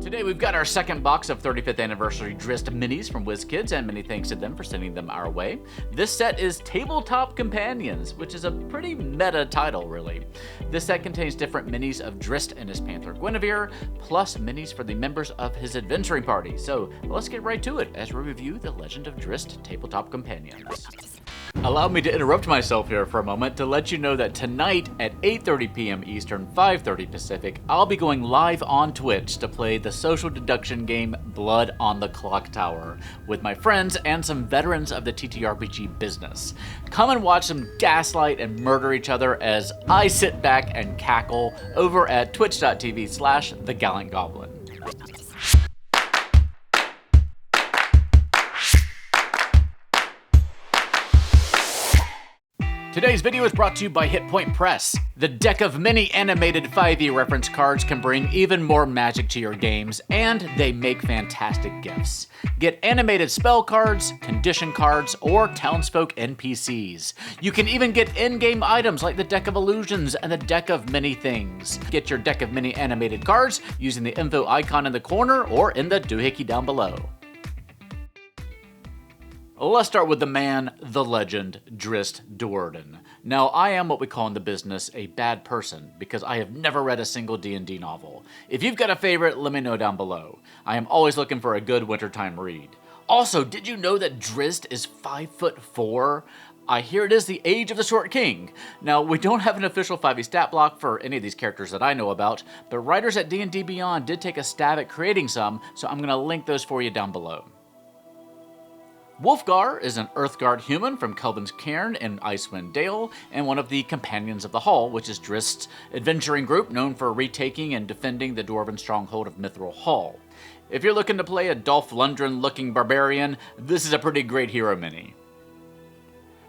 Today we've got our second box of 35th Anniversary Drizzt minis from WizKids, and many thanks to them for sending them our way. This set is Tabletop Companions, which is a pretty meta title, really. This set contains different minis of Drizzt and his panther Guenhwyvar, plus minis for the members of his adventuring party. So let's get right to it as we review the Legend of Drizzt Tabletop Companions. Allow me to interrupt myself here for a moment to let you know that tonight at 8:30 p.m. Eastern, 5:30 Pacific, I'll be going live on Twitch to play the social deduction game Blood on the Clocktower with my friends and some veterans of the TTRPG business. Come and watch them gaslight and murder each other as I sit back and cackle over at twitch.tv/thegallantgoblin. Today's video is brought to you by Hit Point Press. The deck of many animated 5e reference cards can bring even more magic to your games, and they make fantastic gifts. Get animated spell cards, condition cards, or townsfolk NPCs. You can even get in-game items like the Deck of Illusions and the Deck of Many Things. Get your deck of many animated cards using the info icon in the corner or in the doohickey down below. Let's start with the man, the legend, Drizzt Do'Urden. Now, I am what we call in the business a bad person, because I have never read a single D&D novel. If you've got a favorite, let me know down below. I am always looking for a good wintertime read. Also, did you know that Drizzt is 5'4"? I hear it is the age of the short king. Now, we don't have an official 5e stat block for any of these characters that I know about, but writers at D&D Beyond did take a stab at creating some, so I'm going to link those for you down below. Wulfgar is an Earthguard human from Kelvin's Cairn in Icewind Dale, and one of the Companions of the Hall, which is Drizzt's adventuring group known for retaking and defending the dwarven stronghold of Mithril Hall. If you're looking to play a Dolph Lundgren-looking barbarian, this is a pretty great hero mini.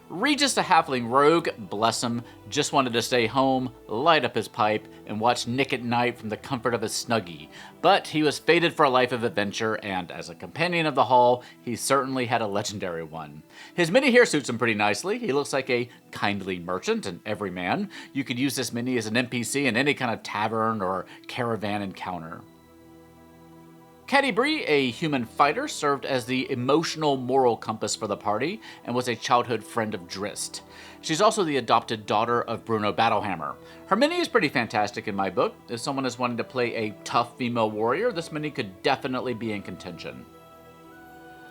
Regis, a halfling rogue, bless him, just wanted to stay home, light up his pipe, and watch Nick at Night from the comfort of his snuggie. But he was fated for a life of adventure, and as a companion of the Hall, he certainly had a legendary one. His mini here suits him pretty nicely. He looks like a kindly merchant and everyman. You could use this mini as an NPC in any kind of tavern or caravan encounter. Catti-Brie, a human fighter, served as the emotional moral compass for the party and was a childhood friend of Drizzt. She's also the adopted daughter of Bruenor Battlehammer. Her mini is pretty fantastic in my book. If someone is wanting to play a tough female warrior, this mini could definitely be in contention.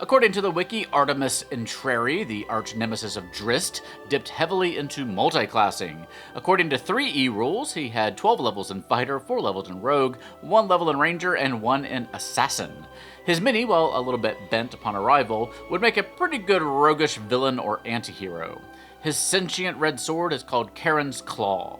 According to the wiki, Artemis Entreri, the arch-nemesis of Drizzt, dipped heavily into multi-classing. According to 3E rules, he had 12 levels in Fighter, 4 levels in Rogue, 1 level in Ranger, and 1 in Assassin. His mini, while a little bit bent upon arrival, would make a pretty good roguish villain or anti-hero. His sentient red sword is called Charon's Claw.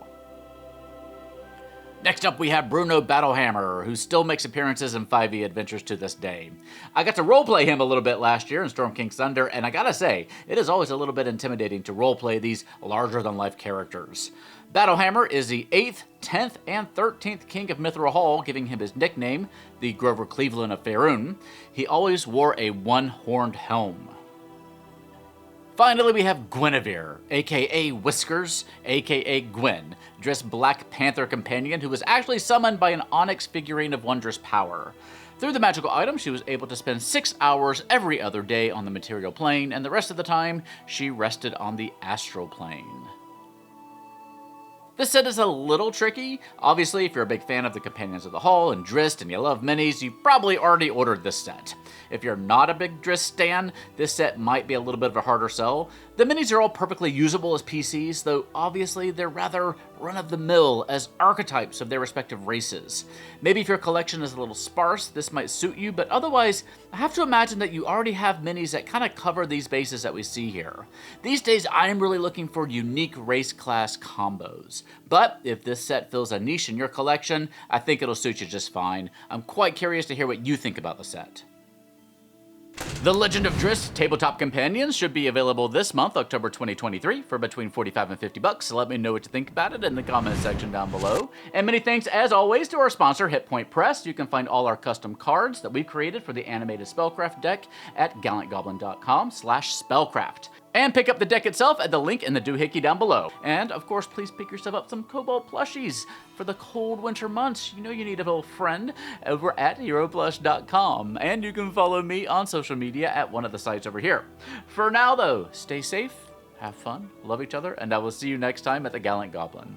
Next up, we have Bruenor Battlehammer, who still makes appearances in 5e adventures to this day. I got to roleplay him a little bit last year in Storm King's Thunder, and I gotta say, it is always a little bit intimidating to roleplay these larger-than-life characters. Battlehammer is the 8th, 10th, and 13th King of Mithril Hall, giving him his nickname, the Grover Cleveland of Faerun. He always wore a one-horned helm. Finally, we have Guenhwyvar, aka Whiskers, aka Gwen, Drizzt's Black Panther companion who was actually summoned by an onyx figurine of wondrous power. Through the magical item, she was able to spend 6 hours every other day on the material plane, and the rest of the time, she rested on the astral plane. This set is a little tricky. Obviously, if you're a big fan of the Companions of the Hall and Drizzt and you love minis, you probably already ordered this set. If you're not a big Drizzt stan, this set might be a little bit of a harder sell. The minis are all perfectly usable as PCs, though obviously they're rather run-of-the-mill as archetypes of their respective races. Maybe if your collection is a little sparse, this might suit you, but otherwise, I have to imagine that you already have minis that kind of cover these bases that we see here. These days, I'm really looking for unique race class combos. But if this set fills a niche in your collection, I think it'll suit you just fine. I'm quite curious to hear what you think about the set. The Legend of Drizzt Tabletop Companions should be available this month, October 2023, for between $45 and $50. So let me know what you think about it in the comment section down below. And many thanks, as always, to our sponsor, Hit Point Press. You can find all our custom cards that we've created for the animated Spellcraft deck at gallantgoblin.com/spellcraft. And pick up the deck itself at the link in the doohickey down below. And of course, please pick yourself up some Cobalt plushies for the cold winter months. You know you need a little friend over at HeroPlush.com. And you can follow me on social media at one of the sites over here. For now though, stay safe, have fun, love each other, and I will see you next time at the Gallant Goblin.